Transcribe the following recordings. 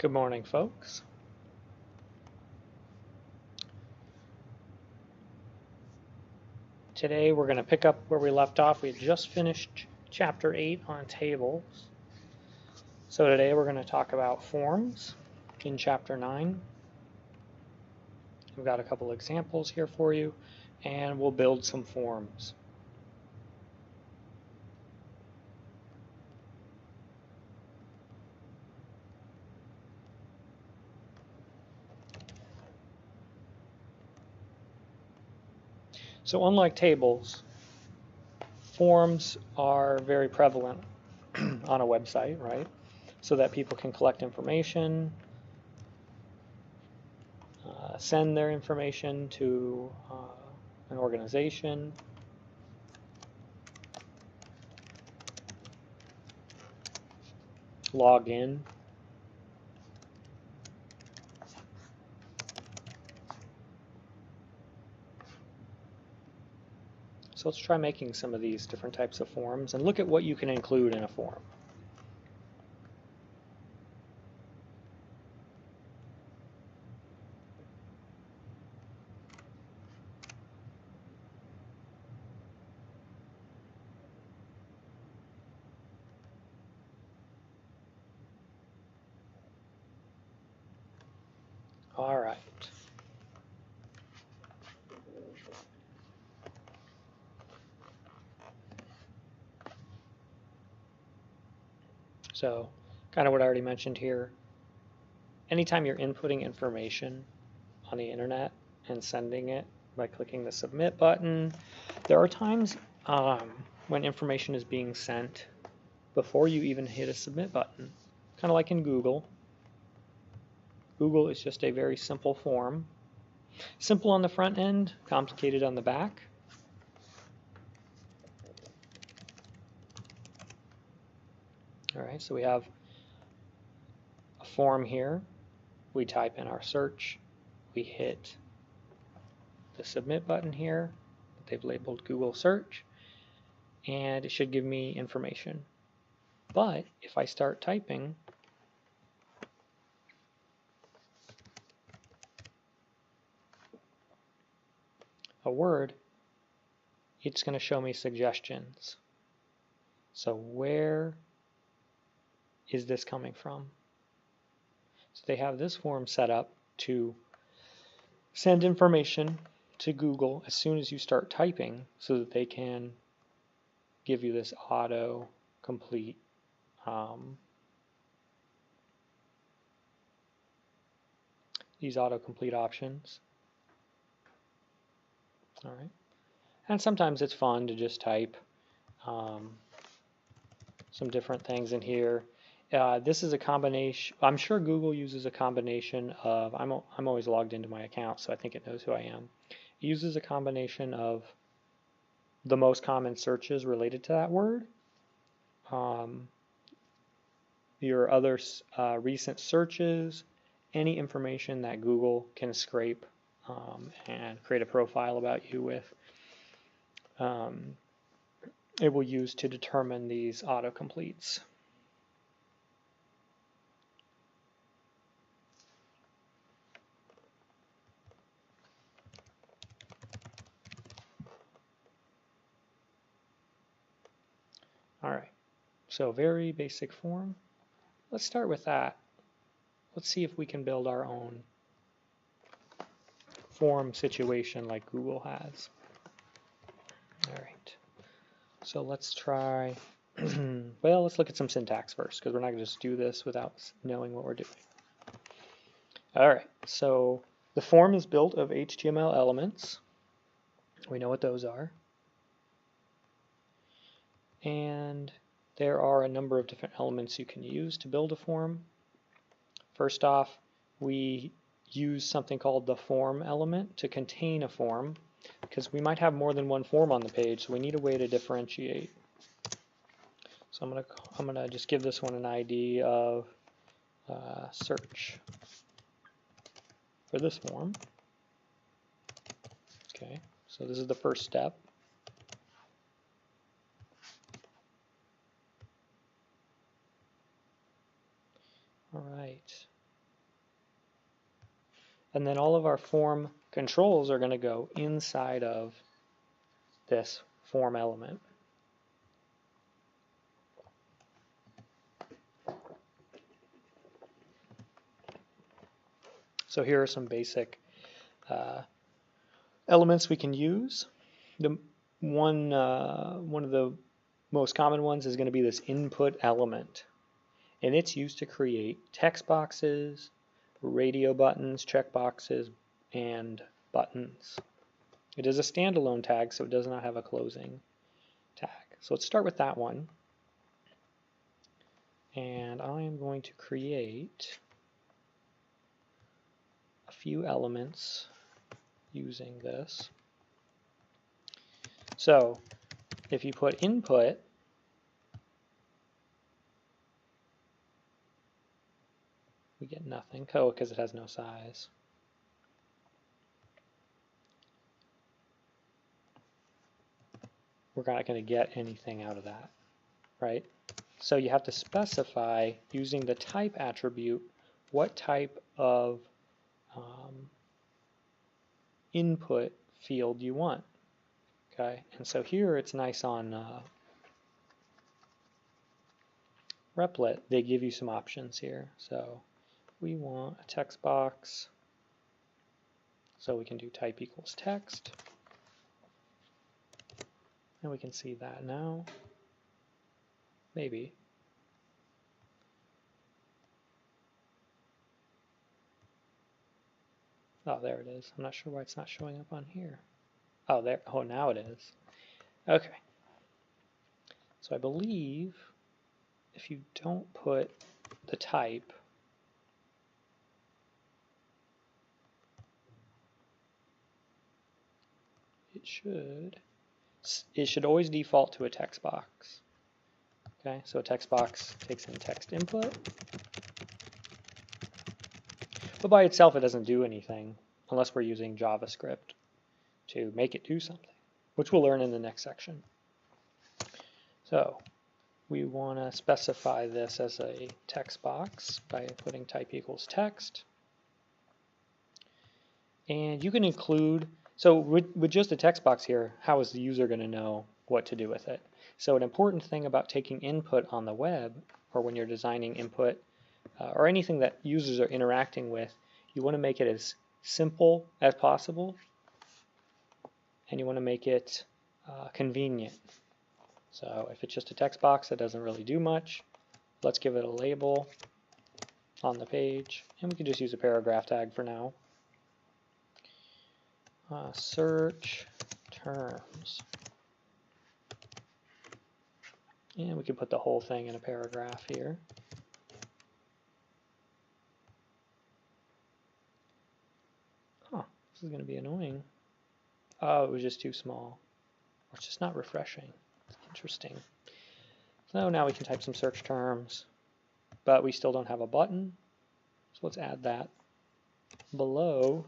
Good morning, folks. Today we're going to pick up where we left off. We had just finished Chapter 8 on tables. So today we're going to talk about forms in Chapter 9. We've got a couple examples here for you, and we'll build some forms. So unlike tables, forms are very prevalent on a website, right? So that people can collect information, send their information to an organization, log in. So let's try making some of these different types of forms and look at what you can include in a form. All right. So, kind of what I already mentioned here. Anytime you're inputting information on the internet and sending it by clicking the submit button, there are times when information is being sent before you even hit a submit button. Kind of like in Google. Google is just a very simple form. Simple on the front end, complicated on the back. All right, so we have a form here. We type in our search. We hit the submit button here that they've labeled Google search, and it should give me information. But if I start typing, a word, it's going to show me suggestions. So where is this coming from? So they have this form set up to send information to Google as soon as you start typing so that they can give you this auto-complete these autocomplete options. All right. And sometimes it's fun to just type some different things in here. This is a combination. I'm sure Google uses a combination of, I'm always logged into my account, so I think it knows who I am. It uses a combination of the most common searches related to that word, your other recent searches, any information that Google can scrape and create a profile about you with. It will use to determine these autocompletes. All right, so very basic form. Let's start with that. Let's see if we can build our own form situation like Google has. All right, so let's try, well, let's look at some syntax first because we're not going to just do this without knowing what we're doing. All right, so the form is built of HTML elements. We know what those are. And there are a number of different elements you can use to build a form. First off, we use something called the form element to contain a form because we might have more than one form on the page, so we need a way to differentiate. So I'm gonna just give this one an ID of search for this form. Okay, so this is the first step. All right, And then all of our form controls are going to go inside of this form element. So here are some basic elements we can use. The one of the most common ones is going to be this input element, and it's used to create text boxes, radio buttons, checkboxes, and buttons. It is a standalone tag, so it does not have a closing tag. So let's start with that one. And I am going to create a few elements using this. So if you put input, we get nothing, because it has no size. We're not going to get anything out of that, right? So you have to specify, using the type attribute, what type of input field you want. Okay, and so here it's nice on Replit, they give you some options here. So we want a text box, so we can do type equals text. And we can see that now. Maybe. Oh, there it is. I'm not sure why it's not showing up on here. Oh, there. Oh, now it is. Okay. So I believe if you don't put the type, it should always default to a text box. Okay, so a text box takes in text input. But by itself, it doesn't do anything unless we're using JavaScript to make it do something, which we'll learn in the next section. So we want to specify this as a text box by putting type equals text. And you can include, so with just a text box here, how is the user going to know what to do with it? So an important thing about taking input on the web, or when you're designing input, or anything that users are interacting with, you want to make it as simple as possible, and you want to make it convenient. So if it's just a text box that doesn't really do much, let's give it a label on the page, and we can just use a paragraph tag for now. Search terms. And we can put the whole thing in a paragraph here. Huh, this is going to be annoying. Oh, it was just too small. Or it's just not refreshing. It's interesting. So now we can type some search terms, but we still don't have a button. So let's add that below.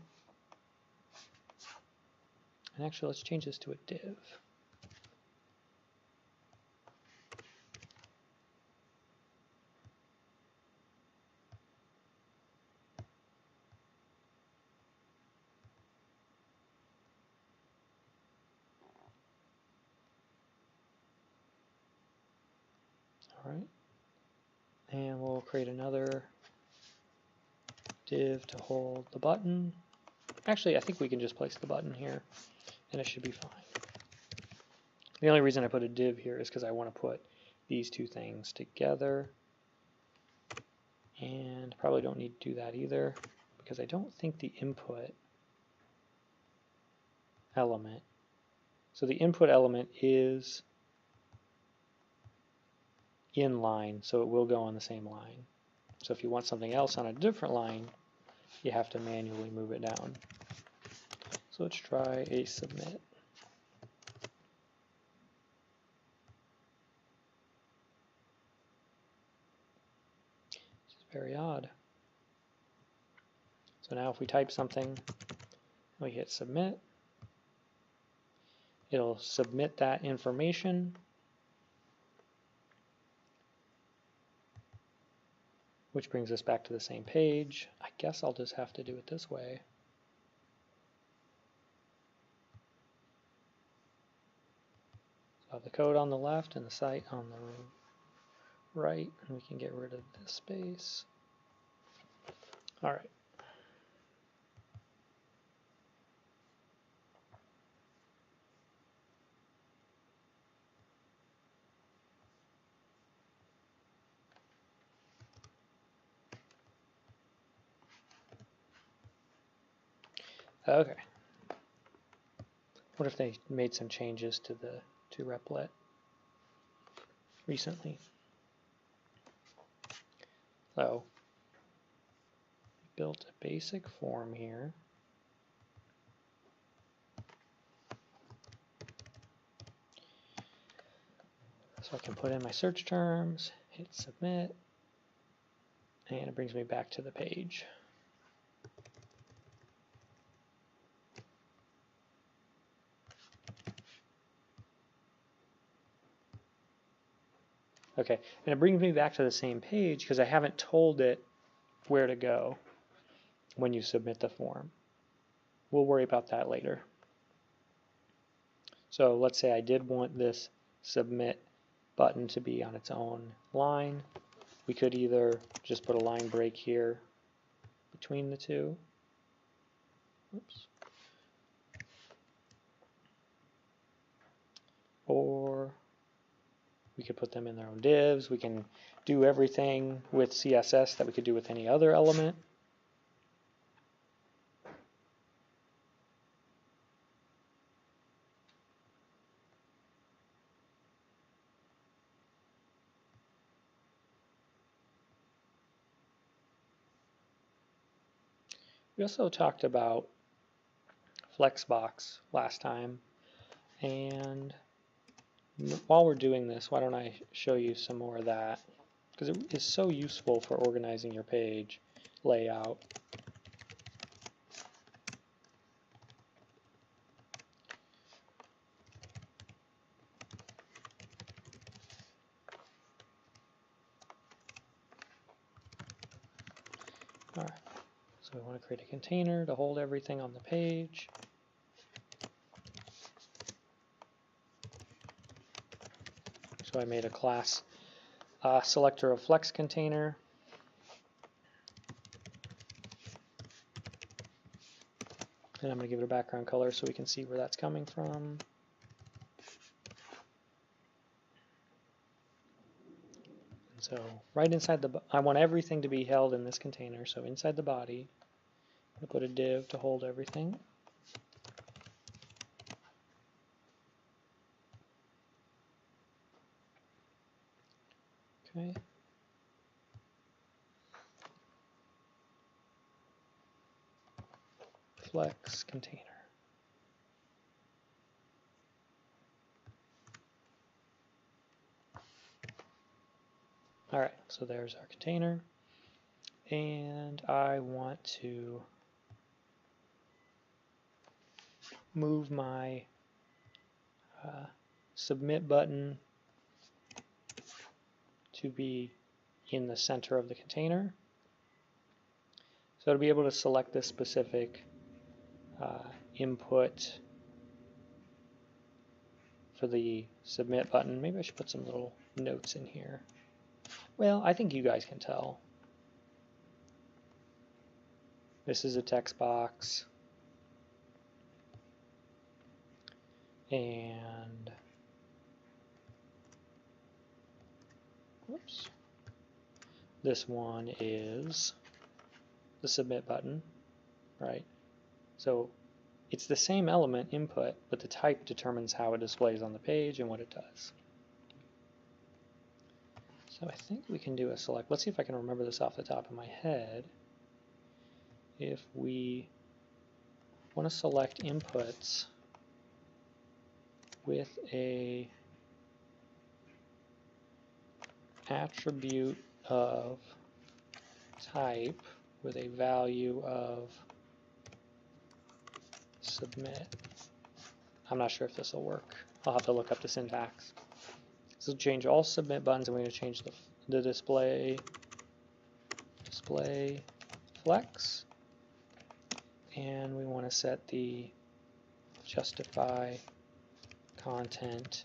And actually, let's change this to a div. All right. And we'll create another div to hold the button. Actually, I think we can just place the button here, and it should be fine. The only reason I put a div here is because I want to put these two things together. And probably don't need to do that either, because I don't think the input element, so the input element is in line, so it will go on the same line. So if you want something else on a different line, you have to manually move it down. So let's try a submit. This is very odd. So now if we type something, we hit submit, it'll submit that information, which brings us back to the same page. I guess I'll just have to do it this way. of the code on the left and the site on the right, and we can get rid of this space. All right. Okay. What if they made some changes to the replet recently? So, built a basic form here. So I can put in my search terms, hit submit, and it brings me back to the page. Okay, and it brings me back to the same page because I haven't told it where to go when you submit the form. We'll worry about that later. So let's say I did want this submit button to be on its own line. We could either just put a line break here between the two. Oops. Or we could put them in their own divs. We can do everything with CSS that we could do with any other element. We also talked about Flexbox last time, and while we're doing this, why don't I show you some more of that, because it is so useful for organizing your page layout. All right, so we want to create a container to hold everything on the page. So I made a class selector of flex container. And I'm going to give it a background color so we can see where that's coming from. And so right inside the, I want everything to be held in this container. So inside the body, I'm going to put a div to hold everything. Okay. Flex container. All right, so there's our container. And I want to move my submit button to be in the center of the container. So to be able to select this specific input for the submit button, maybe I should put some little notes in here. Well, I think you guys can tell. This is a text box. And whoops. This one is the submit button, right? So it's the same element input, but the type determines how it displays on the page and what it does. So I think we can do a select. Let's see if I can remember this off the top of my head. If we want to select inputs with a attribute of type with a value of submit. I'm not sure if this will work. I'll have to look up the syntax. So we'll change all submit buttons, and we're going to change the display flex, and we want to set the justify content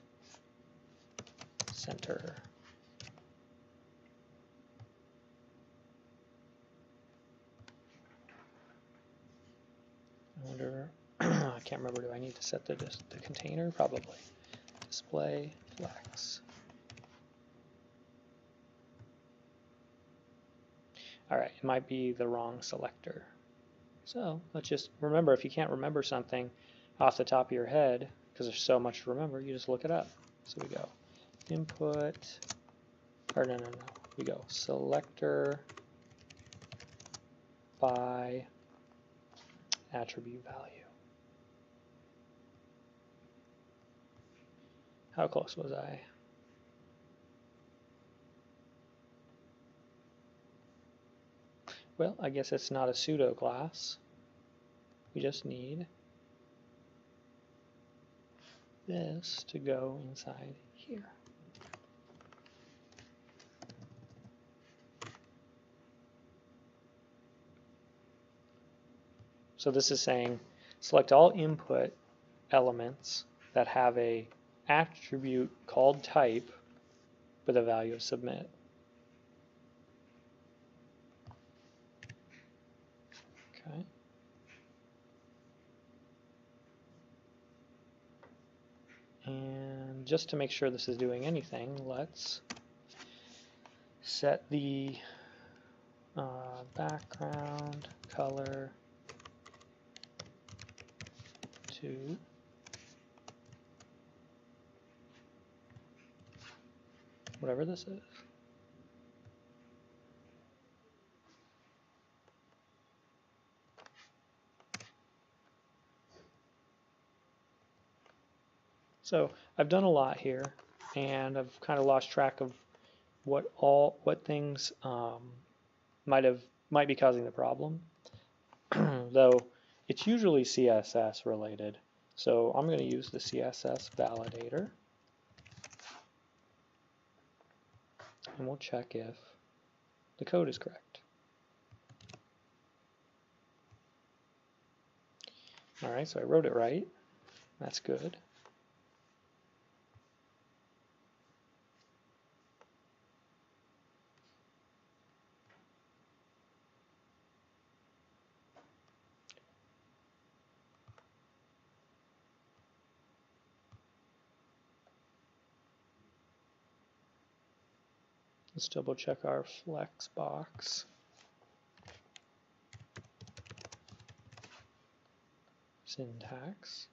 center. I wonder, I can't remember, do I need to set the container? Probably. Display flex. Alright, it might be the wrong selector. So let's just remember, if you can't remember something off the top of your head, because there's so much to remember, you just look it up. So we go input, or no, we go selector by attribute value. How close was I? Well, I guess it's not a pseudo class. We just need this to go inside here. So this is saying select all input elements that have a attribute called type with a value of submit. Okay. And just to make sure this is doing anything, let's set the background color to whatever this is. So I've done a lot here, and I've kind of lost track of what things might be causing the problem. Though it's usually CSS related. So I'm going to use the CSS validator, and we'll check if the code is correct. All right, so I wrote it right. That's good. Let's double check our flex box. Syntax.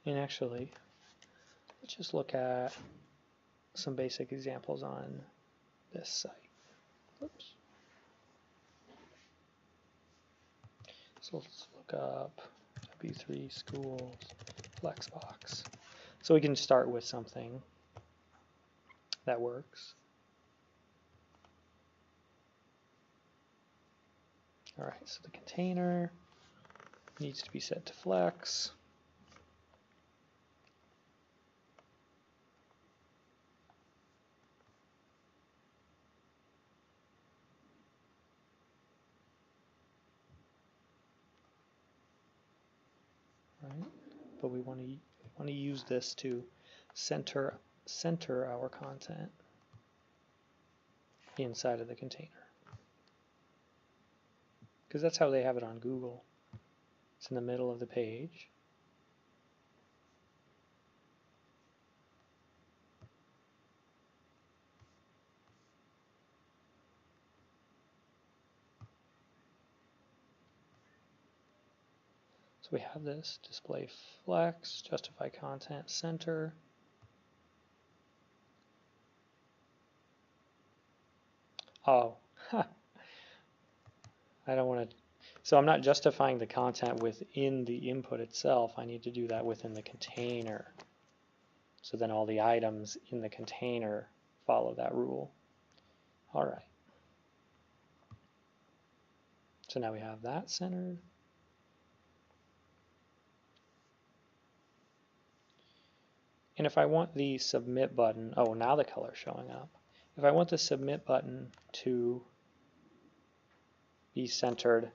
And actually, let's just look at some basic examples on this site. Oops. So let's look up W3 schools flexbox. So we can start with something that works. All right, so the container needs to be set to flex. Right, but we want to use this to center our content inside of the container, because that's how they have it on Google. It's in the middle of the page. So we have this display flex, justify content, center. Oh, I don't want to. So I'm not justifying the content within the input itself. I need to do that within the container. So then all the items in the container follow that rule. All right. So now we have that centered. And if I want the submit button, oh, now the color's showing up. If I want the submit button to be centered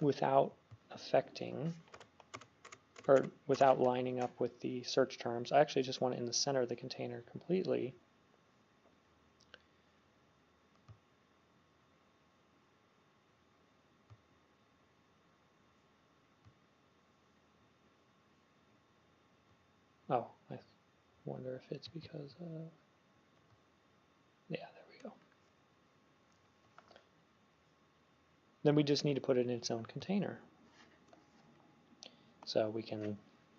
without affecting or without lining up with the search terms. I actually just want it in the center of the container completely. Oh, I wonder if it's because of, yeah, there we go. Then we just need to put it in its own container. So we can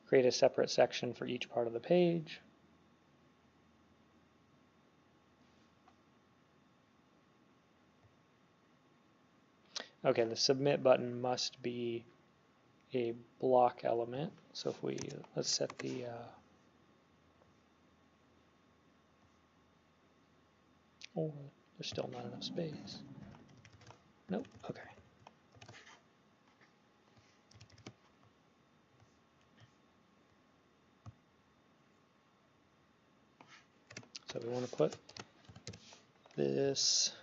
create a separate section for each part of the page. Okay, the submit button must be a block element. So if we, let's set the oh, there's still not enough space. Nope, okay. So we want to put this,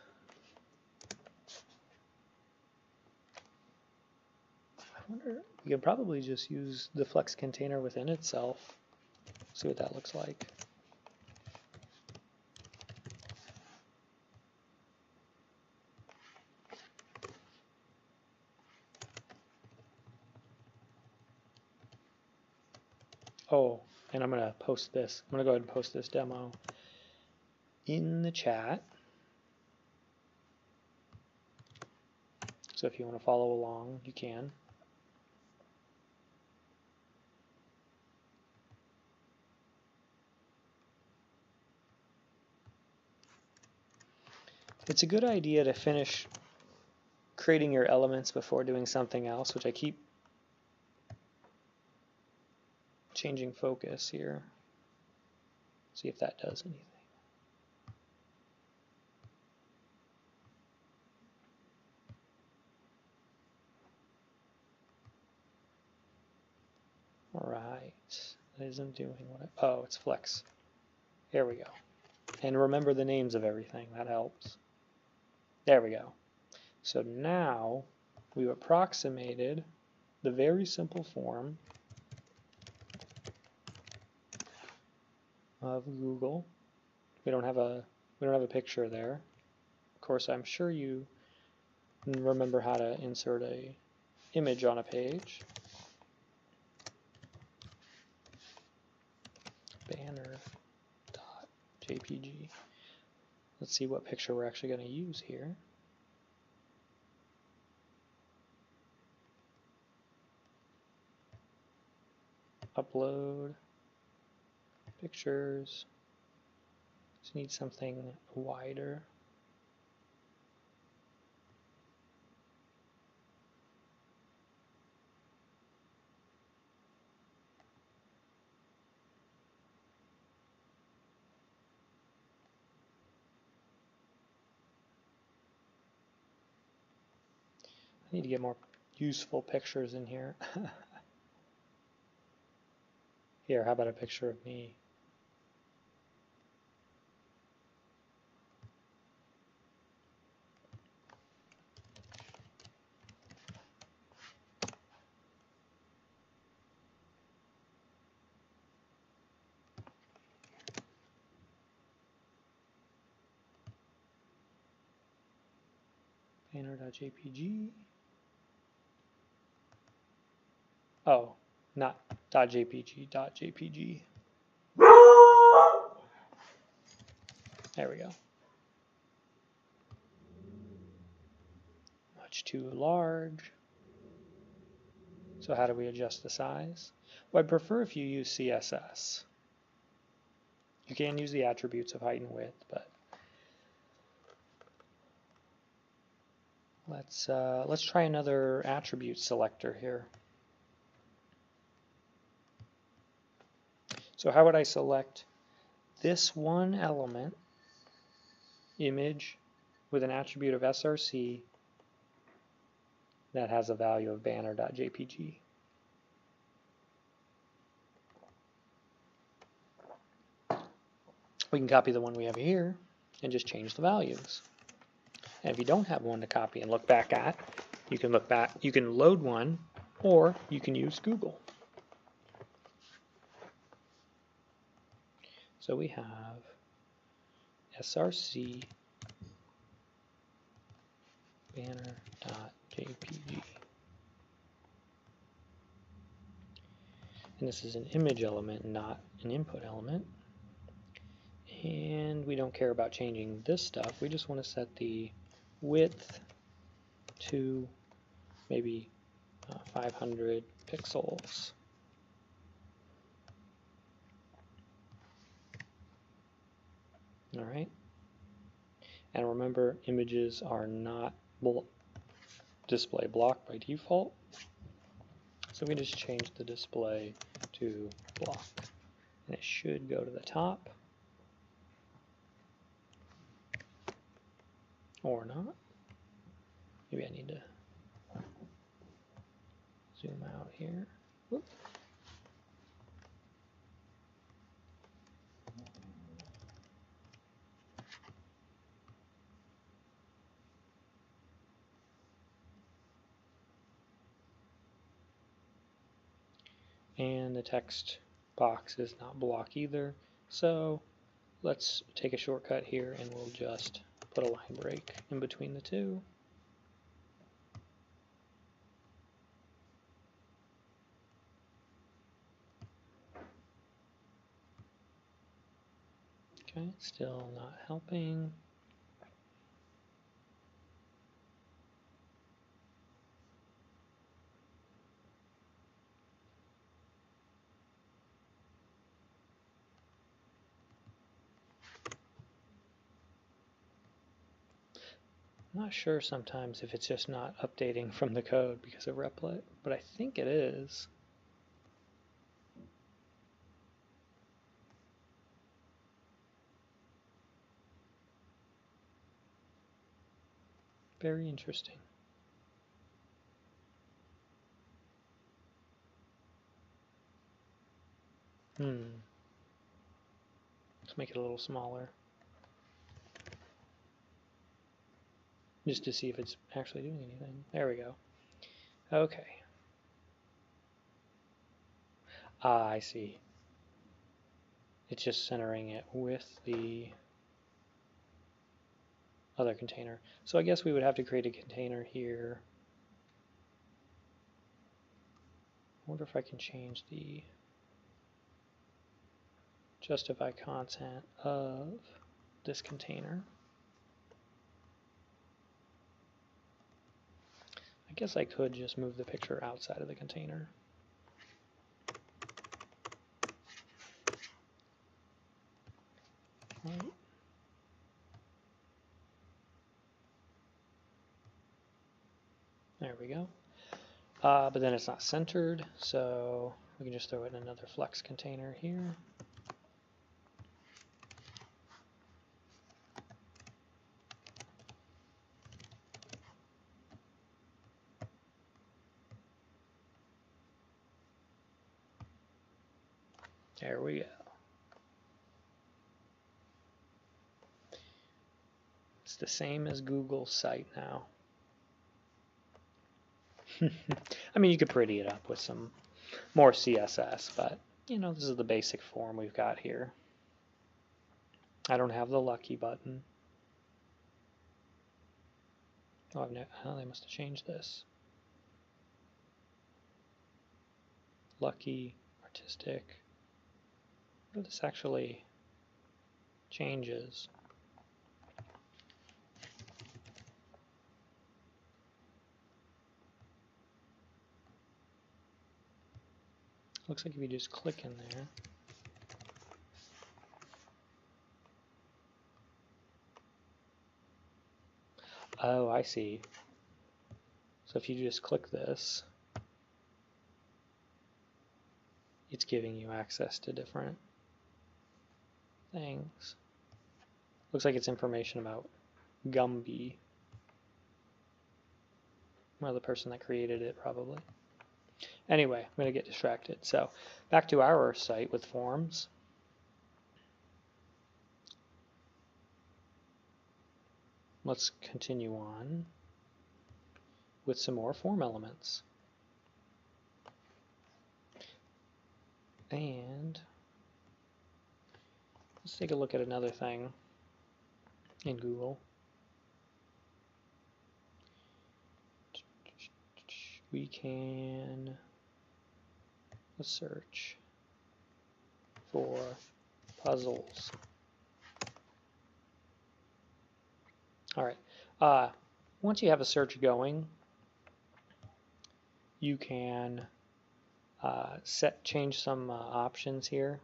I wonder, we could probably just use the flex container within itself. See what that looks like. Oh, and I'm going to post this. I'm going to go ahead and post this demo in the chat. So if you want to follow along, you can. It's a good idea to finish creating your elements before doing something else, which I keep changing focus here. See if that does anything. All right, that isn't doing what I, oh, it's flex. There we go. And remember the names of everything, that helps. There we go. So now we've approximated the very simple form of Google. We don't have a picture there. Of course, I'm sure you remember how to insert a image on a page. Banner.jpg. Let's see what picture we're actually going to use here. Upload pictures. Just need something wider. I need to get more useful pictures in here. Here, how about a picture of me? Banner.jpg. Oh, not .jpg, .jpg. There we go. Much too large. So how do we adjust the size? Well, I'd prefer if you use CSS. You can use the attributes of height and width, but let's try another attribute selector here. So how would I select this one element, image, with an attribute of src that has a value of banner.jpg? We can copy the one we have here and just change the values. And if you don't have one to copy and look back at, you can load one, or you can use Google. So we have src banner.jpg. And this is an image element, not an input element. And we don't care about changing this stuff. We just want to set the width to maybe 500 pixels. All right. And remember, images are not display block by default. So we just change the display to block. And it should go to the top. Or not. Maybe I need to zoom out here. Whoop. And the text box is not block either. So let's take a shortcut here and we'll just put a line break in between the two. Okay, still not helping. I'm not sure sometimes if it's just not updating from the code because of Replit, but I think it is. Very interesting. Let's make it a little smaller. Just to see if it's actually doing anything. There we go. Okay. Ah, I see. It's just centering it with the other container. So I guess we would have to create a container here. I wonder if I can change the justify content of this container. I guess I could just move the picture outside of the container. Right. There we go. But then it's not centered, so we can just throw it in another flex container here. There we go. It's the same as Google's site now. I mean, you could pretty it up with some more CSS, but you know, this is the basic form we've got here. I don't have the lucky button. Oh, they must have changed this. Lucky, artistic. What if this actually changes? Looks like if you just click in there. Oh, I see. So if you just click this, it's giving you access to different things. Looks like it's information about Gumby. Well, the person that created it probably. Anyway, I'm going to get distracted. So back to our site with forms. let's continue on with some more form elements. And let's take a look at another thing in Google. We can search for puzzles. All right. Once you have a search going, you can change some options here.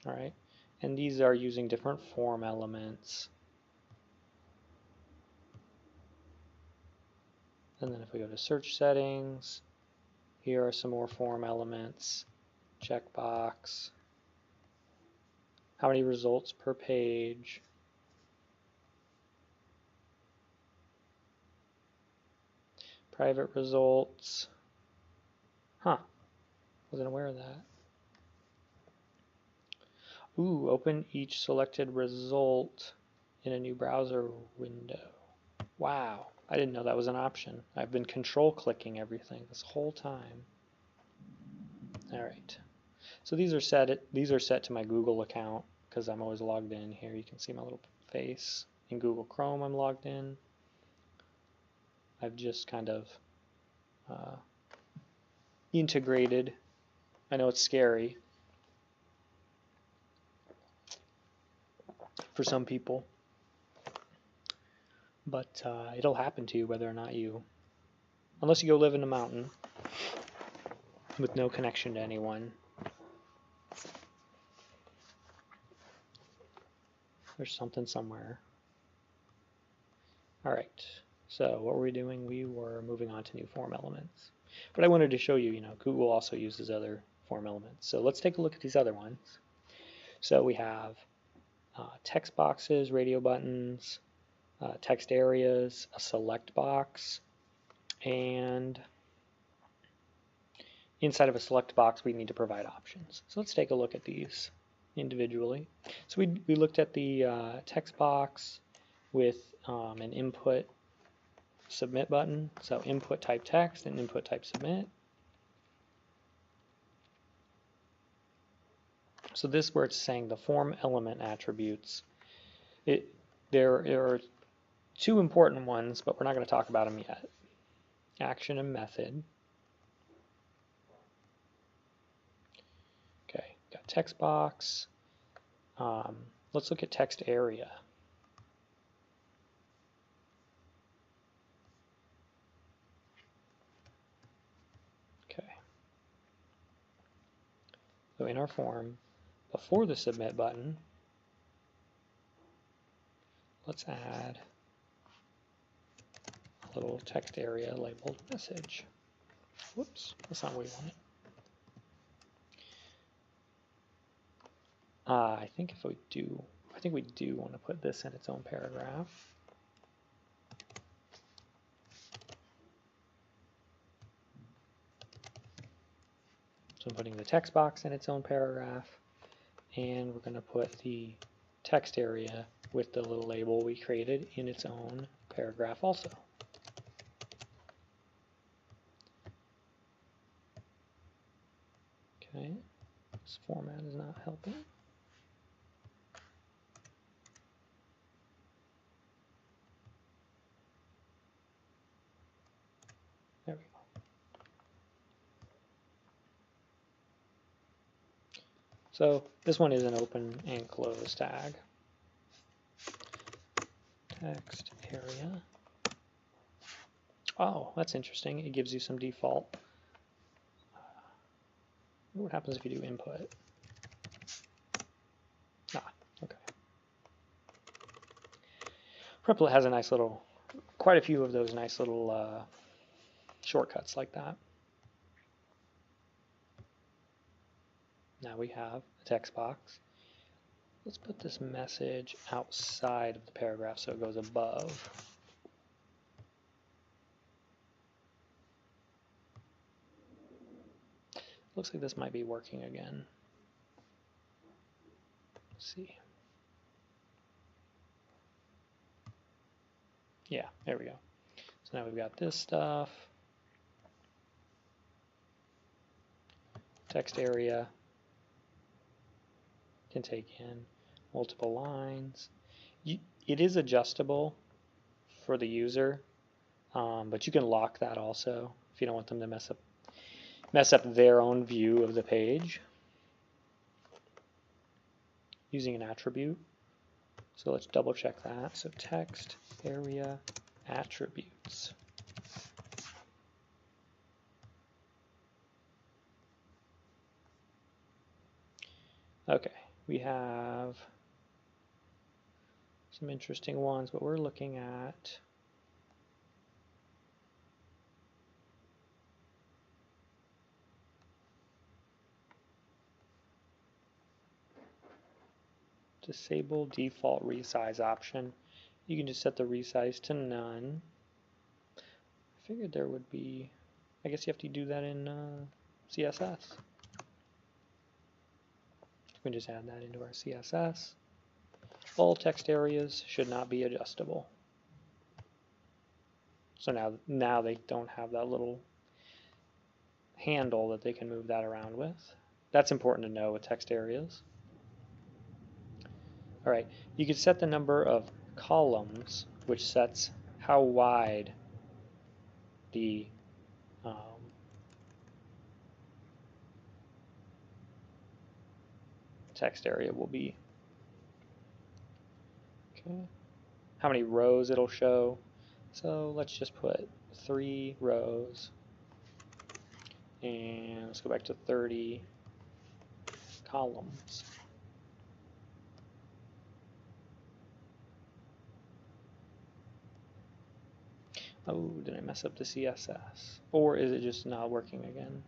All right, and these are using different form elements. And then if we go to search settings, here are some more form elements. Checkbox. How many results per page? Private results. Huh. Wasn't aware of that. Ooh, open each selected result in a new browser window. Wow. I didn't know that was an option. I've been control clicking everything this whole time. All right. So these are set to my Google account because I'm always logged in here. You can see my little face. In Google Chrome I'm logged in. I've just kind of integrated. I know it's scary for some people, but it'll happen to you whether or not unless you go live in a mountain with no connection to anyone. There's something somewhere. All right, so what were we doing? We were moving on to new form elements. But I wanted to show you, Google also uses other form elements. So let's take a look at these other ones. So we have text boxes, radio buttons, text areas, a select box, and inside of a select box we need to provide options. So let's take a look at these individually. So we looked at the text box with an input submit button. So input type text and input type submit. So this where it's saying the form element attributes. There are two important ones, but we're not going to talk about them yet. Action and method. Okay, got text box. Let's look at text area. Okay. So in our form, before the submit button, let's add a little text area labeled message. Whoops, that's not what we wanted. I think we do want to put this in its own paragraph. So I'm putting the text box in its own paragraph, and we're going to put the text area with the little label we created in its own paragraph also. Okay, this format is not helping. There we go. So this one is an open and close tag. Text area. Oh, that's interesting. It gives you some default. What happens if you do input? Okay. Replit has a nice little, quite a few of those nice little shortcuts like that. Now we have a text box. Let's put this message outside of the paragraph so it goes above. Looks like this might be working again. Let's see. Yeah, there we go. So now we've got this stuff. Text area can take in multiple lines. It is adjustable for the user, but you can lock that also if you don't want them to mess up their own view of the page using an attribute. So let's double check that. So text area attributes. Okay, we have some interesting ones, but we're looking at disable default resize option. You can just set the resize to none. I figured there would be, I guess you have to do that in CSS. We can just add that into our CSS. All text areas should not be adjustable. So now they don't have that little handle that they can move that around with. That's important to know with text areas. All right, you can set the number of columns, which sets how wide the text area will be. Okay, how many rows it'll show. So let's just put 3 rows, and let's go back to 30 columns. Oh, did I mess up the CSS? Or is it just not working again?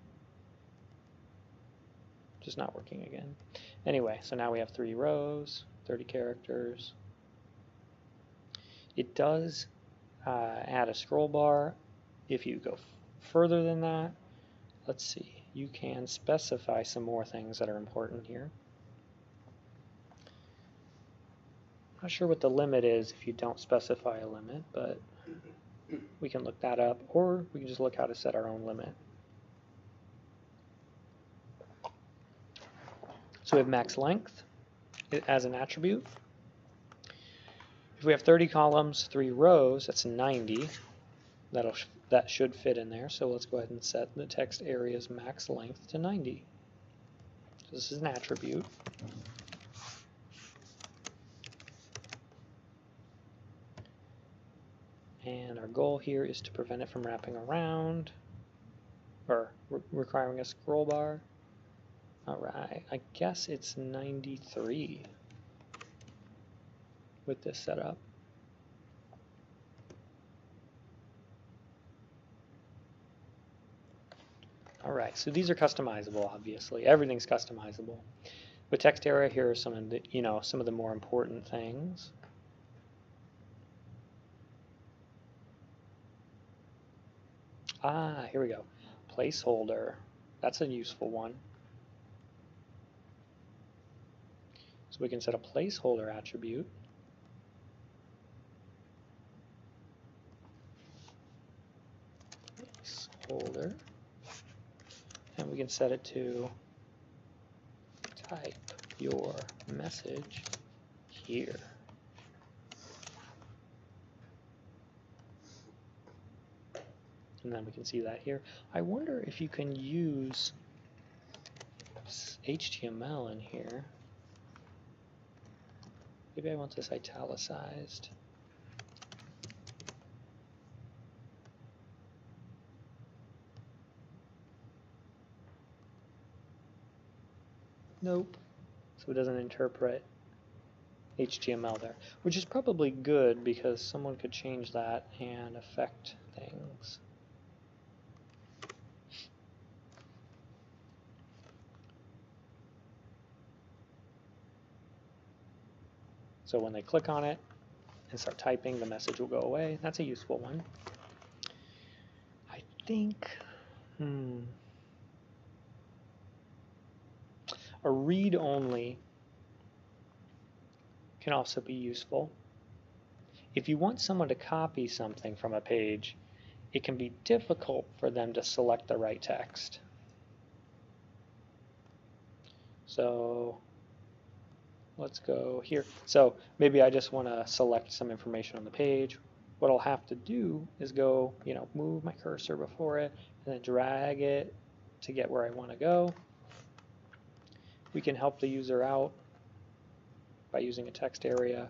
Just not working again. Anyway, so now we have 3 rows, 30 characters. It does add a scroll bar. If you go further than that, let's see, you can specify some more things that are important here. I'm not sure what the limit is if you don't specify a limit, but we can look that up, or we can just look how to set our own limit. So we have max length as an attribute. If we have 30 columns, 3 rows, that's 90. That should fit in there. So let's go ahead and set the text area's max length to 90. So this is an attribute. And our goal here is to prevent it from wrapping around or requiring a scroll bar. Alright, I guess it's 93 with this setup. Alright, so these are customizable, obviously. Everything's customizable. With text area, here are some of the, some of the more important things. Here we go. Placeholder. That's a useful one. So we can set a placeholder attribute. Placeholder. And we can set it to type your message here. And then we can see that here. I wonder if you can use HTML in here. Maybe I want this italicized. Nope. So it doesn't interpret HTML there, which is probably good because someone could change that and affect things. So when they click on it and start typing, the message will go away. That's a useful one. I think a read-only can also be useful. if you want someone to copy something from a page, it can be difficult for them to select the right text. So let's go here. So maybe I just want to select some information on the page. What I'll have to do is go, move my cursor before it and then drag it to get where I want to go. We can help the user out by using a text area.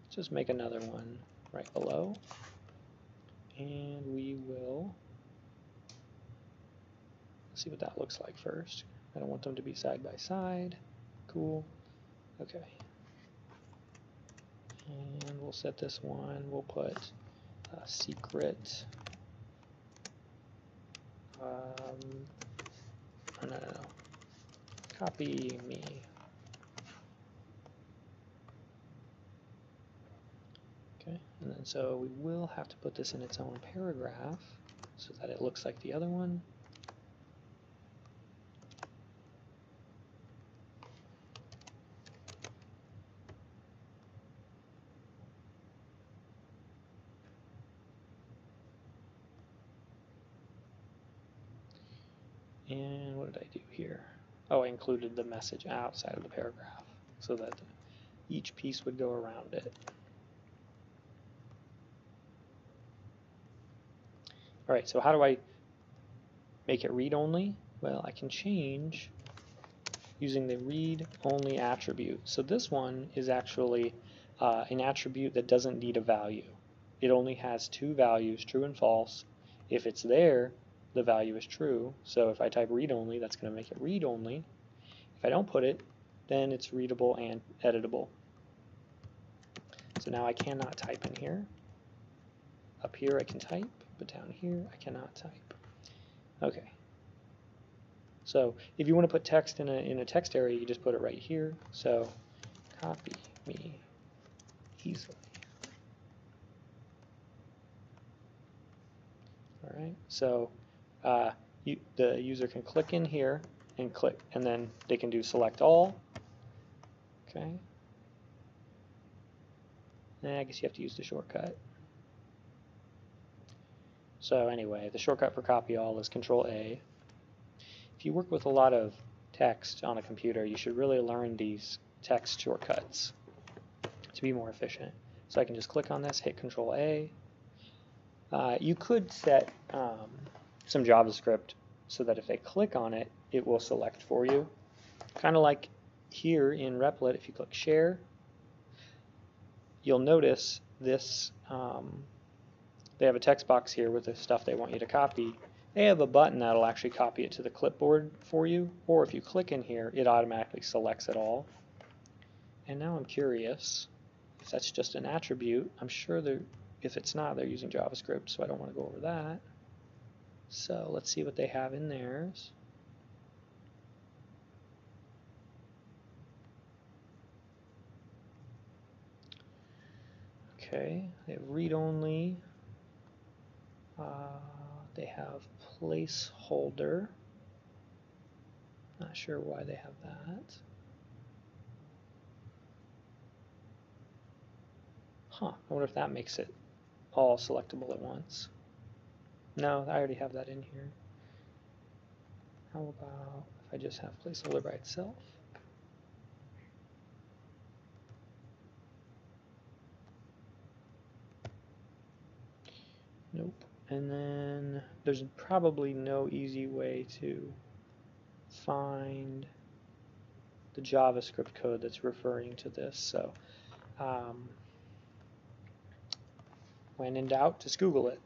Just make another one right below. And we will see what that looks like first. I don't want them to be side by side. Cool. Okay. And we'll set this one. We'll put secret. No. Copy me. Okay. And then so we will have to put this in its own paragraph so that it looks like the other one. And what did I do here? Oh, I included the message outside of the paragraph so that each piece would go around it. All right, so how do I make it read-only? Well, I can change using the read-only attribute. So this one is actually an attribute that doesn't need a value. It only has two values, true and false. If it's there, the value is true. So if I type read-only, that's going to make it read-only. If I don't put it, then it's readable and editable. So now I cannot type in here. Up here I can type, but down here I cannot type. Okay. So if you want to put text in a text area, you just put it right here. So copy me easily. All right. So the user can click in here and click, and then they can do select all. Okay. And I guess you have to use the shortcut. So anyway, the shortcut for copy all is Control-A. If you work with a lot of text on a computer, you should really learn these text shortcuts to be more efficient. So I can just click on this, hit Control-A. You could set some JavaScript so that if they click on it, it will select for you. Kind of like here in Replit, if you click Share, you'll notice this, they have a text box here with the stuff they want you to copy. They have a button that'll actually copy it to the clipboard for you, or if you click in here, it automatically selects it all. And now I'm curious if that's just an attribute. I'm sure if it's not, they're using JavaScript, so I don't want to go over that. So let's see what they have in theirs. Okay, they have read-only. They have placeholder. Not sure why they have that. Huh, I wonder if that makes it all selectable at once. No, I already have that in here. How about if I just have placeholder by itself? Nope. And then there's probably no easy way to find the JavaScript code that's referring to this. So when in doubt, just Google it.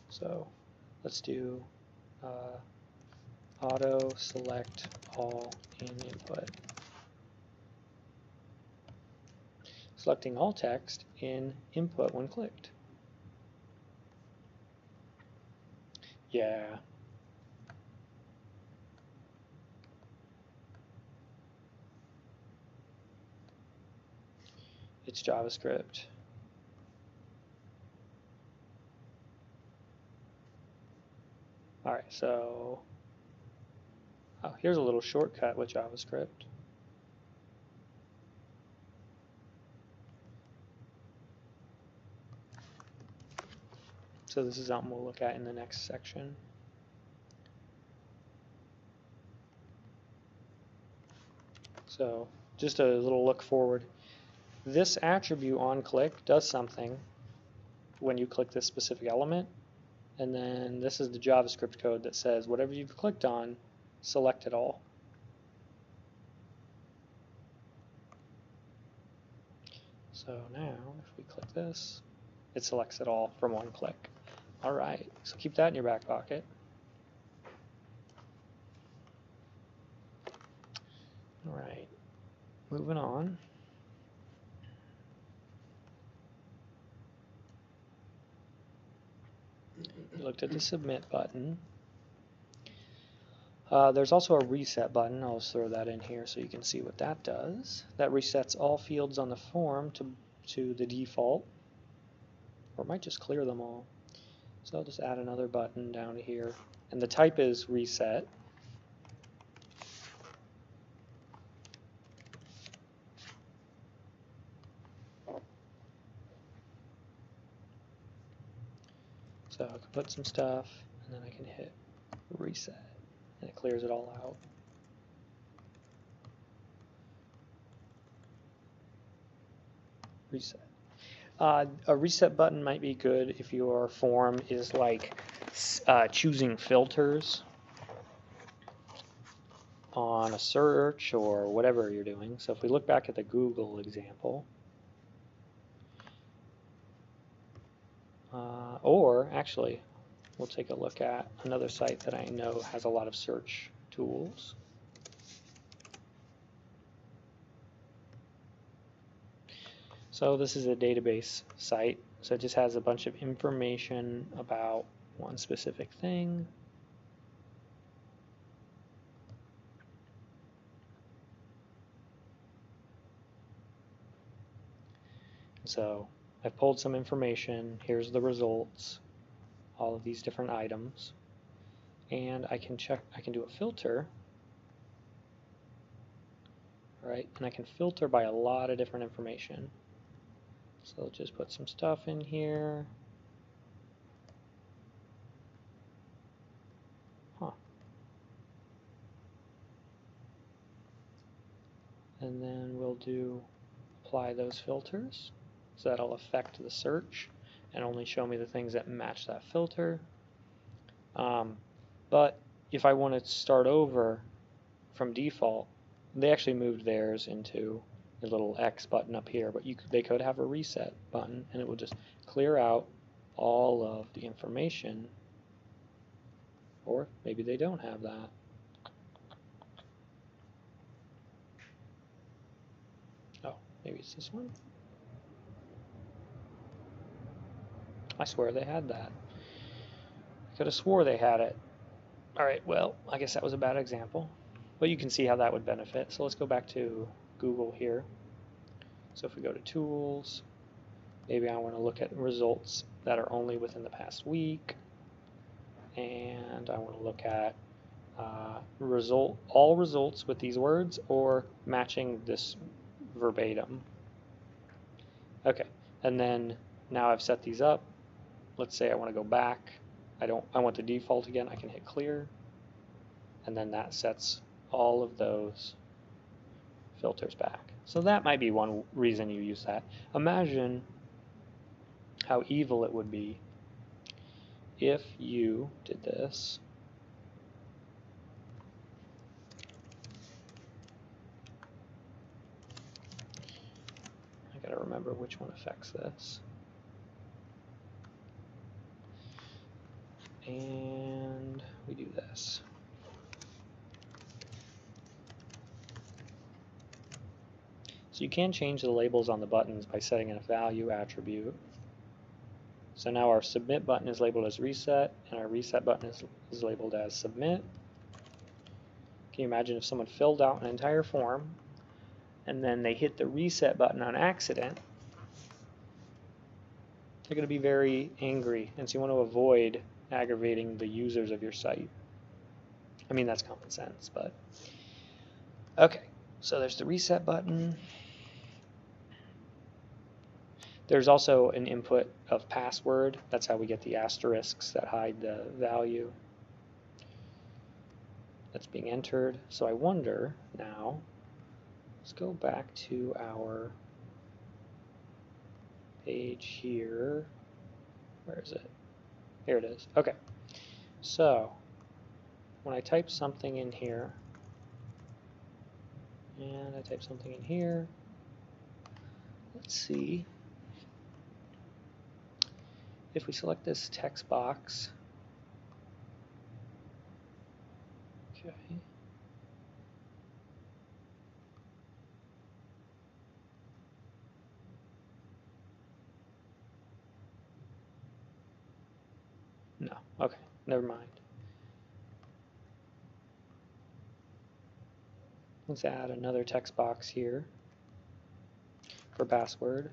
So let's do auto select all in input. Selecting all text in input when clicked. Yeah. It's JavaScript. All right, so here's a little shortcut with JavaScript. So this is something we'll look at in the next section. So just a little look forward. This attribute onClick does something when you click this specific element, and then this is the JavaScript code that says whatever you've clicked on, select it all. So now if we click this, it selects it all from one click. All right, so keep that in your back pocket. All right, moving on. We looked at the submit button. There's also a reset button. I'll just throw that in here so you can see what that does. That resets all fields on the form to the default, or it might just clear them all. So I'll just add another button down here, and the type is reset. So I can put some stuff, and then I can hit reset, and it clears it all out. Reset. A reset button might be good if your form is like choosing filters on a search or whatever you're doing. So if we look back at the Google example, or actually we'll take a look at another site that I know has a lot of search tools. So this is a database site, so it just has a bunch of information about one specific thing. So I've pulled some information, here's the results, all of these different items, and I can do a filter, right? And I can filter by a lot of different information. So I'll just put some stuff in here. And then we'll apply those filters. So that'll affect the search and only show me the things that match that filter. But if I want to start over from default, they actually moved theirs into a little X button up here, but they could have a reset button, and it will just clear out all of the information, or maybe they don't have that. Oh, maybe it's this one. I swear they had that. I could have swore they had it. Alright, well, I guess that was a bad example, but you can see how that would benefit. So let's go back to Google here. So if we go to Tools, maybe I want to look at results that are only within the past week, and I want to look at all results with these words or matching this verbatim. Okay, and then now I've set these up. Let's say I want to go back. I want the default again. I can hit clear, and then that sets all of those filters back. So that might be one reason you use that. Imagine how evil it would be if you did this. I gotta remember which one affects this. And we do this. So you can change the labels on the buttons by setting a value attribute. So now our submit button is labeled as reset, and our reset button is labeled as submit. Can you imagine if someone filled out an entire form and then they hit the reset button on accident? They're going to be very angry, and so you want to avoid aggravating the users of your site. I mean, that's common sense, but okay. So there's the reset button. There's also an input of password. That's how we get the asterisks that hide the value that's being entered. So I wonder now, let's go back to our page here. Where is it? Here it is. Okay. So when I type something in here, and I type something in here, let's see. If we select this text box, okay. No, okay, never mind. Let's add another text box here for password.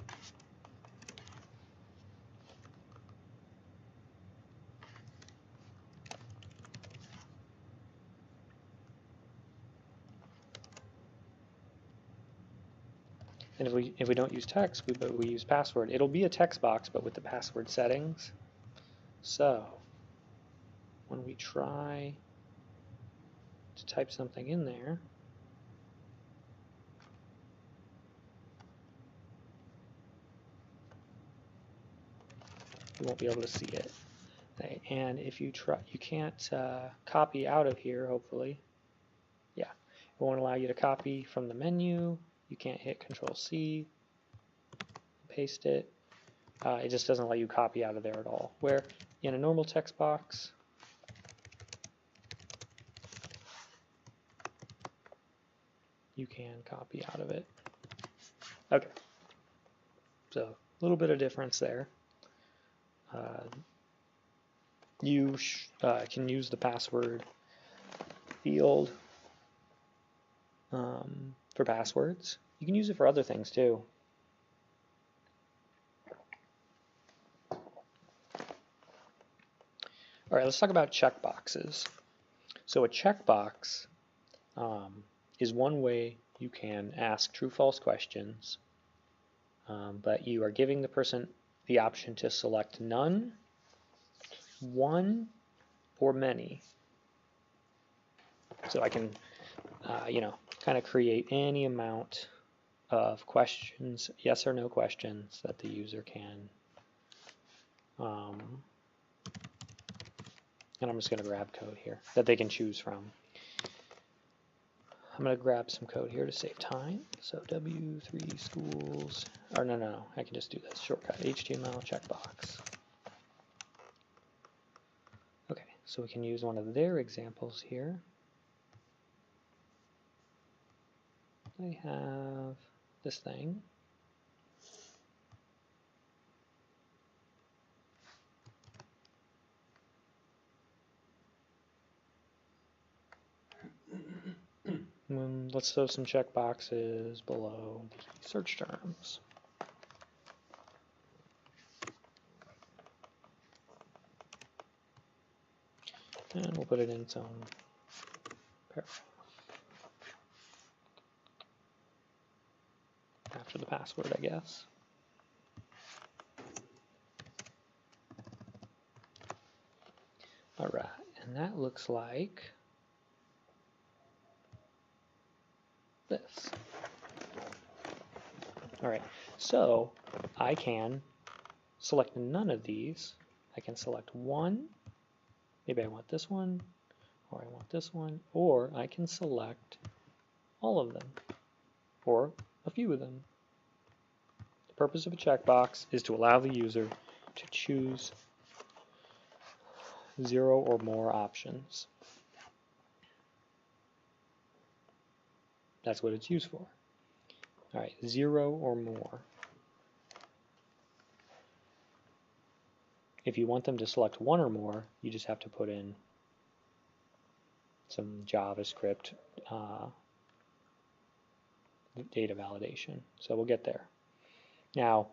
And if we don't use text, but we use password, it'll be a text box, but with the password settings. So when we try to type something in there, you won't be able to see it. Okay. And if you try, you can't copy out of here, hopefully. Yeah, it won't allow you to copy from the menu. You can't hit Control-C, paste it. It just doesn't let you copy out of there at all. Where in a normal text box, you can copy out of it. Okay, so a little bit of difference there. You can use the password field for passwords. You can use it for other things too. All right, let's talk about checkboxes. So a checkbox is one way you can ask true-false questions, but you are giving the person the option to select none, one, or many. So I can, kind of create any amount of questions, yes or no questions that the user can. And I'm just going to grab code here that they can choose from. I'm going to grab some code here to save time. So W3 schools, or no, I can just do this shortcut, HTML checkbox. Okay, so we can use one of their examples here. They have this thing. Let's throw some checkboxes below the search terms. And we'll put it in some paragraph after the password, I guess. All right, and that looks like this. All right, so I can select none of these. I can select one. Maybe I want this one, or I want this one, or I can select all of them, or a few of them. The purpose of a checkbox is to allow the user to choose 0 or more options. That's what it's used for. All right, 0 or more. If you want them to select one or more, you just have to put in some JavaScript data validation. So we'll get there. Now,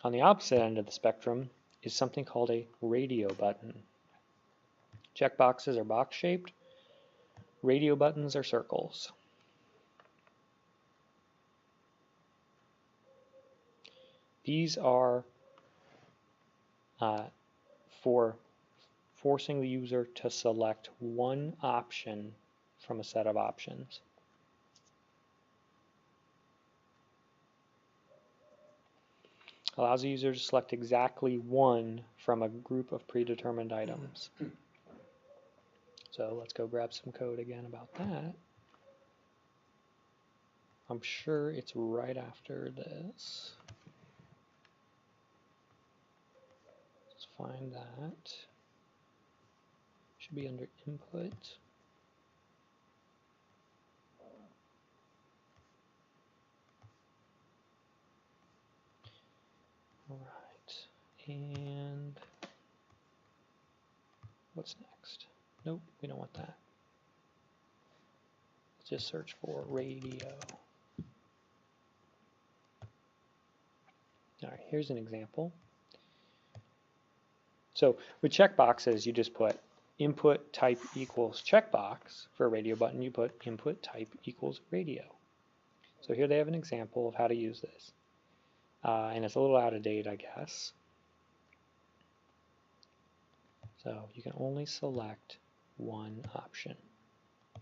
on the opposite end of the spectrum is something called a radio button. Checkboxes are box-shaped. Radio buttons are circles. These are for forcing the user to select one option from a set of options. Allows the user to select exactly one from a group of predetermined items. So let's go grab some code again about that. I'm sure it's right after this. Let's find that. Should be under input. All right, and what's next? Nope, we don't want that. Let's just search for radio. All right, here's an example. So with checkboxes, you just put input type equals checkbox. For a radio button, you put input type equals radio. So here they have an example of how to use this. And it's a little out of date, I guess. So you can only select one option.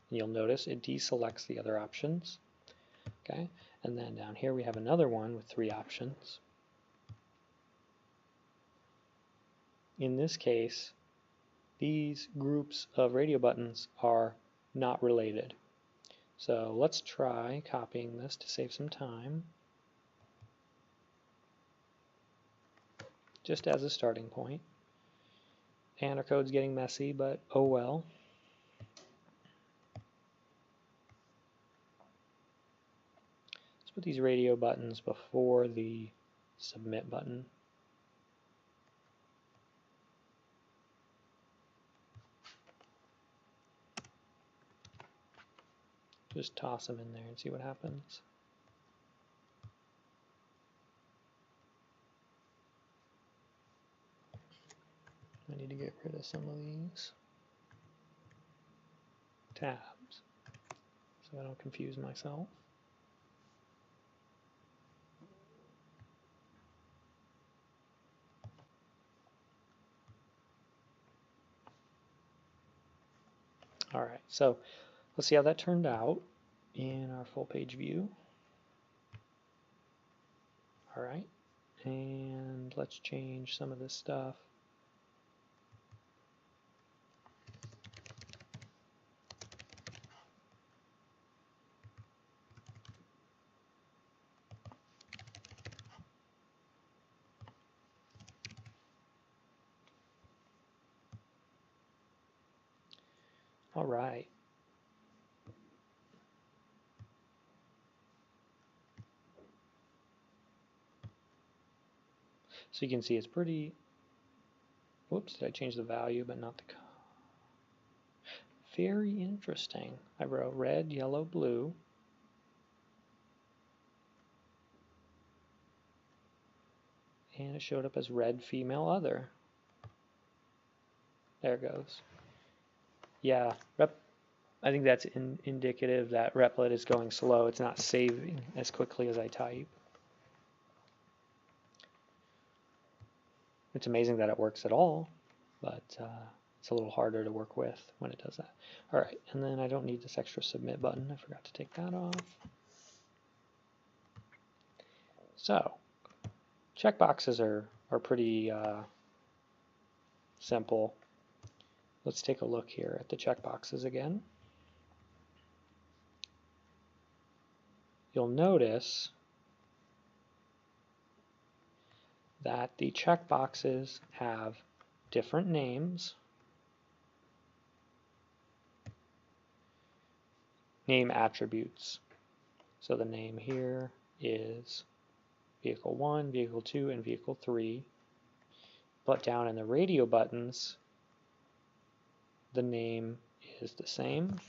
And you'll notice it deselects the other options. Okay, and then down here we have another one with 3 options. In this case, these groups of radio buttons are not related. So let's try copying this to save some time, just as a starting point. And our code's getting messy, but oh well. Let's put these radio buttons before the submit button. Just toss them in there and see what happens. I need to get rid of some of these tabs so I don't confuse myself. All right, so let's see how that turned out in our full page view. All right, and let's change some of this stuff. All right. So you can see it's pretty, whoops, did I change the value but not the color? Very interesting. I wrote red, yellow, blue. And it showed up as red, female, other. There it goes. Yeah, I think that's indicative that Replit is going slow. It's not saving as quickly as I type. It's amazing that it works at all, but it's a little harder to work with when it does that. All right, and then I don't need this extra submit button. I forgot to take that off. So checkboxes are pretty simple. Let's take a look here at the checkboxes again. You'll notice that the checkboxes have different names, name attributes. So the name here is Vehicle 1, Vehicle 2, and Vehicle 3. But down in the radio buttons, the name is the same.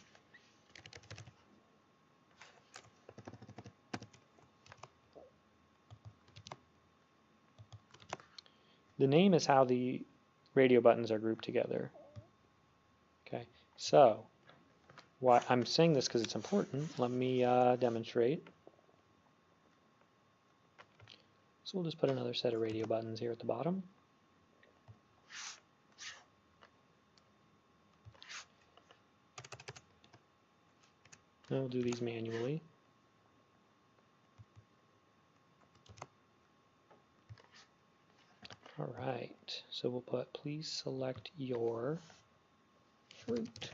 The name is how the radio buttons are grouped together. Okay, so why I'm saying this because it's important. Let me demonstrate. So we'll just put another set of radio buttons here at the bottom. And we'll do these manually. Alright, so we'll put please select your fruit.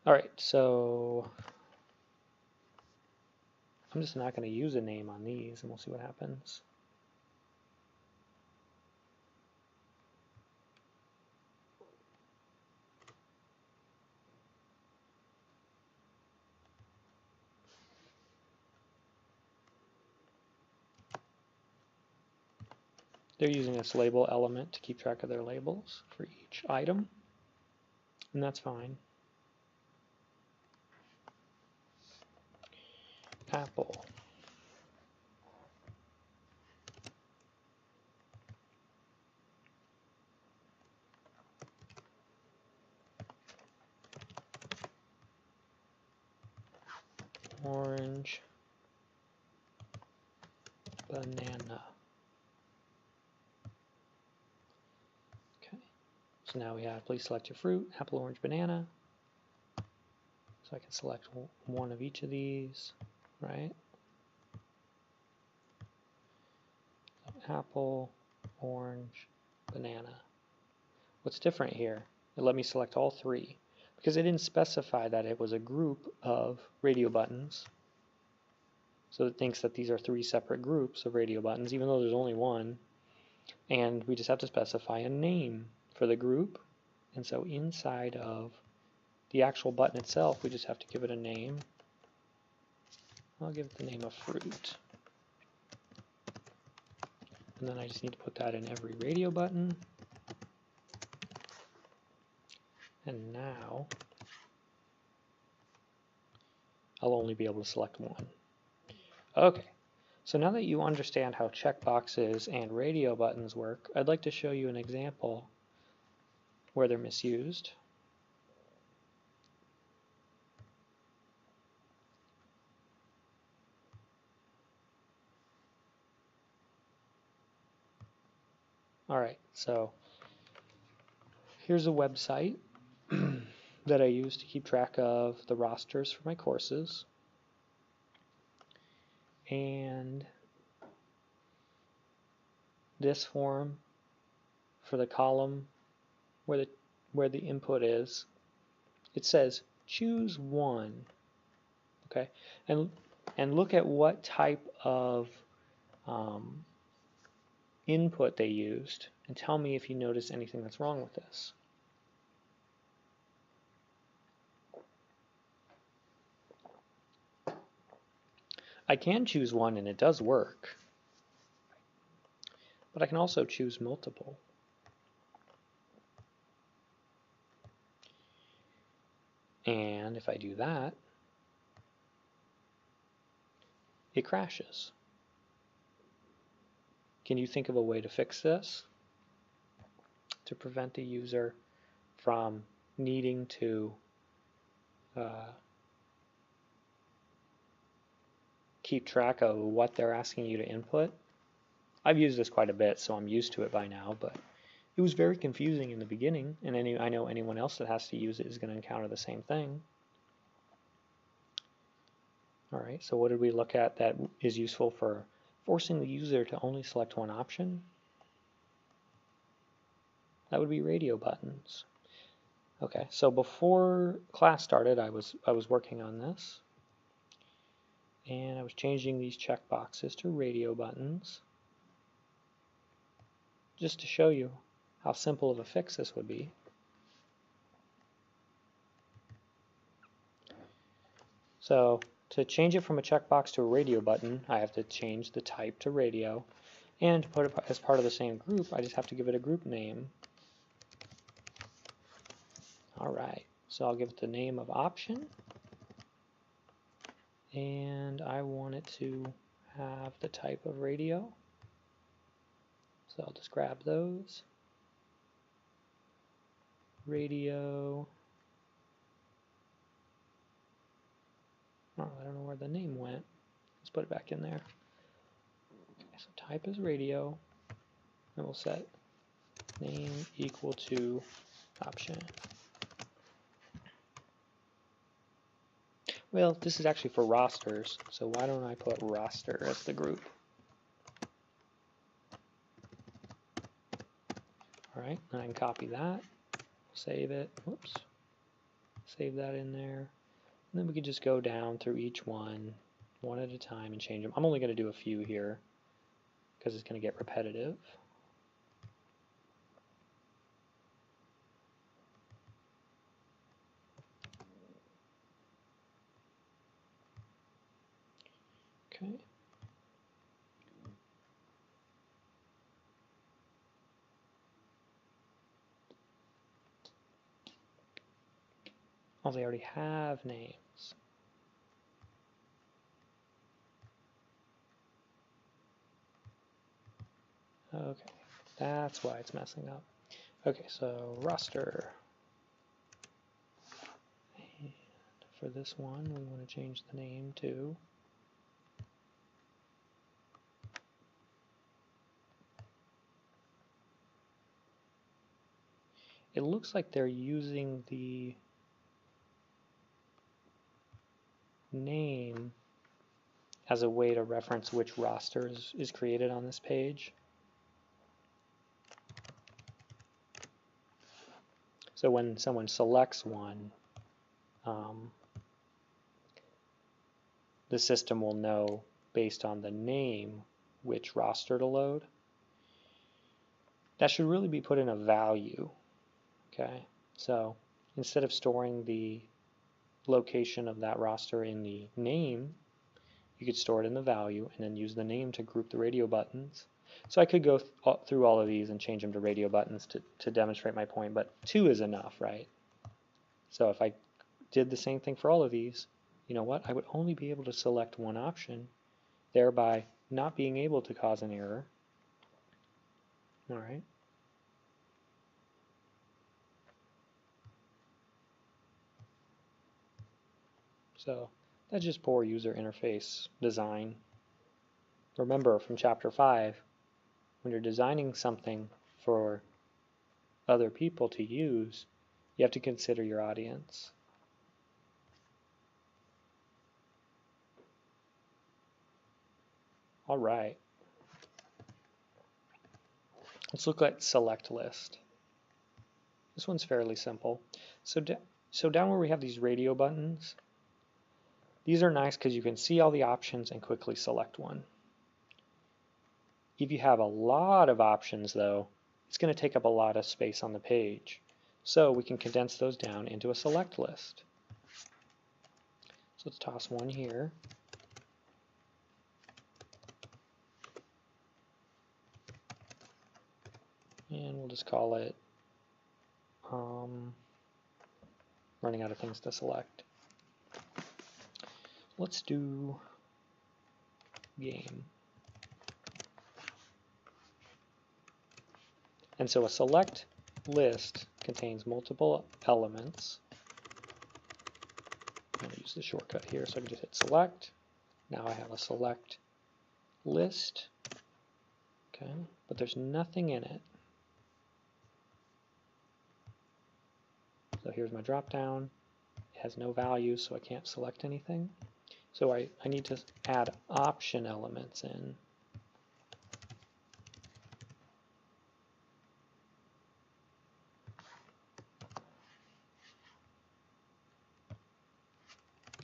Alright, so I'm just not going to use a name on these, and we'll see what happens. They're using this label element to keep track of their labels for each item, and that's fine. Apple. Orange. Banana. Okay, so now we have please select your fruit, apple, orange, banana. So I can select one of each of these, right? Apple, orange, banana. What's different here? It let me select all three because it didn't specify that it was a group of radio buttons. So it thinks that these are three separate groups of radio buttons, even though there's only one. And we just have to specify a name for the group. And so inside of the actual button itself, we just have to give it a name. I'll give it the name of fruit. And then I just need to put that in every radio button. And now I'll only be able to select one. Okay, so now that you understand how checkboxes and radio buttons work, I'd like to show you an example where they're misused. Alright, so here's a website that I use to keep track of the rosters for my courses. And this form for the column where the input is, it says choose one. Okay, and look at what type of input they used, and tell me if you notice anything that's wrong with this. I can choose one and it does work, but I can also choose multiple. And if I do that, it crashes. Can you think of a way to fix this to prevent the user from needing to keep track of what they're asking you to input? I've used this quite a bit, so I'm used to it by now, but it was very confusing in the beginning, and I know anyone else that has to use it is going to encounter the same thing. Alright, so what did we look at that is useful for forcing the user to only select one option? That would be radio buttons. Okay, so before class started, I was working on this, and I was changing these checkboxes to radio buttons, just to show you how simple of a fix this would be. So to change it from a checkbox to a radio button, I have to change the type to radio, and to put it as part of the same group, I just have to give it a group name. Alright, so I'll give it the name of option, and I want it to have the type of radio, so I'll just grab those. Radio, Oh, I don't know where the name went. Let's put it back in there. Okay, so type is radio, and we'll set name equal to option. Well, this is actually for rosters, so why don't I put roster as the group? Alright, and I can copy that, save it, whoops, save that in there, and then we could just go down through each one at a time and change them. I'm only going to do a few here because it's going to get repetitive. Okay. Oh, they already have names. Okay, that's why it's messing up. Okay, so roster. And for this one, we want to change the name to it looks like they're using the name as a way to reference which roster is created on this page. So when someone selects one, the system will know based on the name which roster to load. That should really be put in a value. Okay, so instead of storing the location of that roster in the name, you could store it in the value and then use the name to group the radio buttons. So I could go through all of these and change them to radio buttons to demonstrate my point, but 2 is enough, right? So if I did the same thing for all of these, you know what? I would only be able to select one option, thereby not being able to cause an error. All right. So that's just poor user interface design. Remember from chapter 5, when you're designing something for other people to use, you have to consider your audience. All right. Let's look at select list. This one's fairly simple. So down where we have these radio buttons, these are nice because you can see all the options and quickly select one. If you have a lot of options though, it's going to take up a lot of space on the page. So we can condense those down into a select list. So let's toss one here. And we'll just call it running out of things to select. Let's do game. And so a select list contains multiple elements. I'm going to use the shortcut here so I can just hit select. Now I have a select list. Okay, but there's nothing in it. So here's my drop down. It has no value, so I can't select anything. So I need to add option elements in.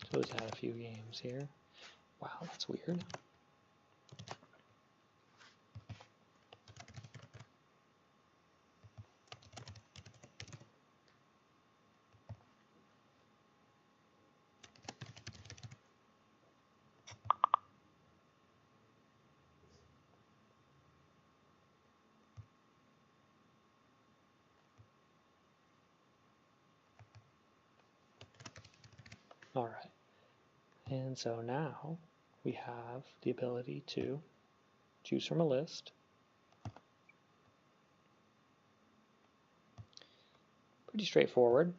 So let's add a few games here. Wow, that's weird. All right. And so now we have the ability to choose from a list. Pretty straightforward.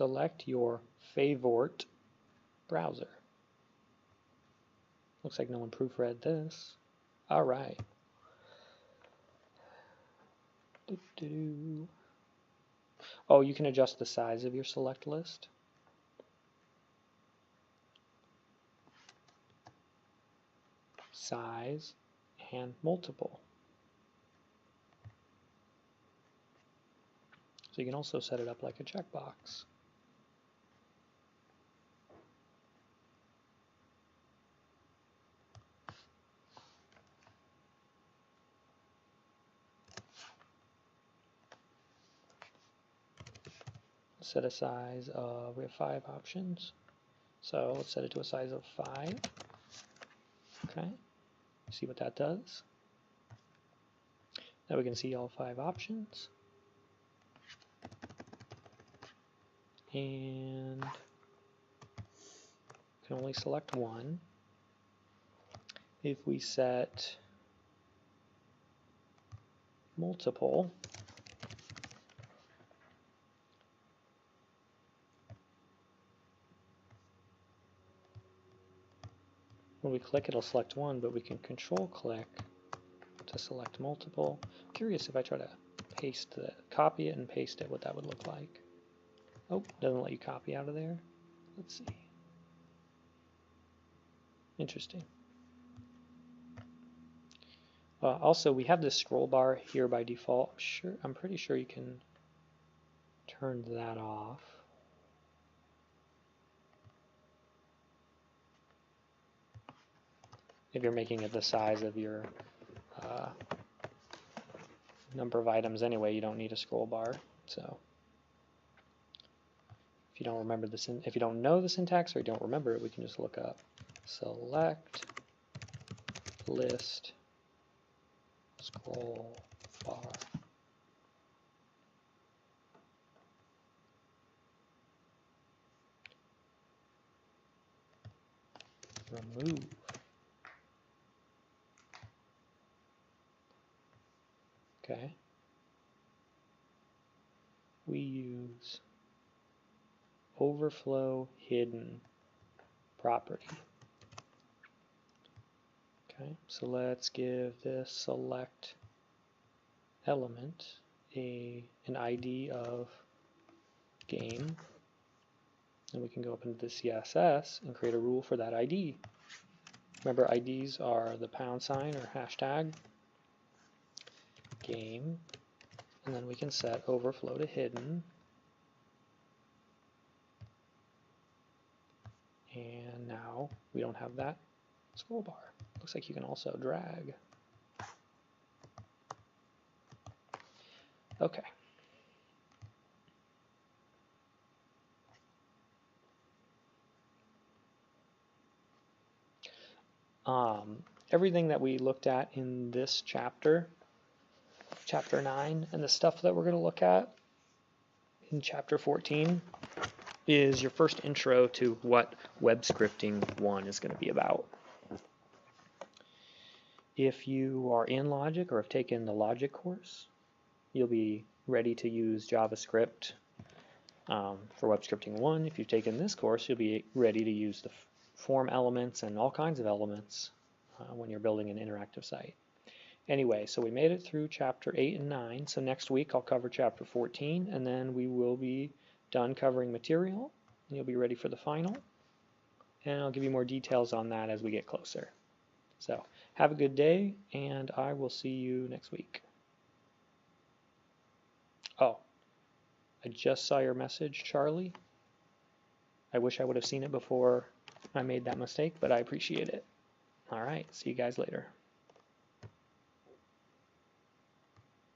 select your favorite browser. Looks like no one proofread this. All right. Oh, you can adjust the size of your select list. Size and multiple. So you can also set it up like a checkbox. Set a size of, we have 5 options. So let's set it to a size of 5. Okay, see what that does. Now we can see all 5 options. And can only select one. If we set multiple, when we click, it'll select one, but we can control click to select multiple. Curious if I try to paste the, copy it and paste it, what that would look like. Oh, doesn't let you copy out of there. Let's see. Interesting. Also, we have this scroll bar here by default. I'm pretty sure you can turn that off. If you're making it the size of your number of items anyway, you don't need a scroll bar. So if you don't remember this, if you don't know the syntax or you don't remember it, we can just look up select list scroll bar. Remove. Okay. We use overflow hidden property. Okay, so let's give this select element an ID of game, and we can go up into the CSS and create a rule for that ID. Remember, IDs are the # or hashtag game, and then we can set overflow to hidden, and now we don't have that scroll bar. Looks like you can also drag. Okay. Everything that we looked at in this chapter, chapter 9, and the stuff that we're going to look at in chapter 14 is your first intro to what Web Scripting 1 is going to be about. If you are in Logic or have taken the Logic course, you'll be ready to use JavaScript for Web Scripting 1. If you've taken this course, you'll be ready to use the form elements and all kinds of elements when you're building an interactive site. Anyway, so we made it through chapter 8 and 9, so next week I'll cover chapter 14, and then we will be done covering material, and you'll be ready for the final, and I'll give you more details on that as we get closer. So have a good day, and I will see you next week. Oh, I just saw your message, Charlie. I wish I would have seen it before I made that mistake, but I appreciate it. All right, see you guys later.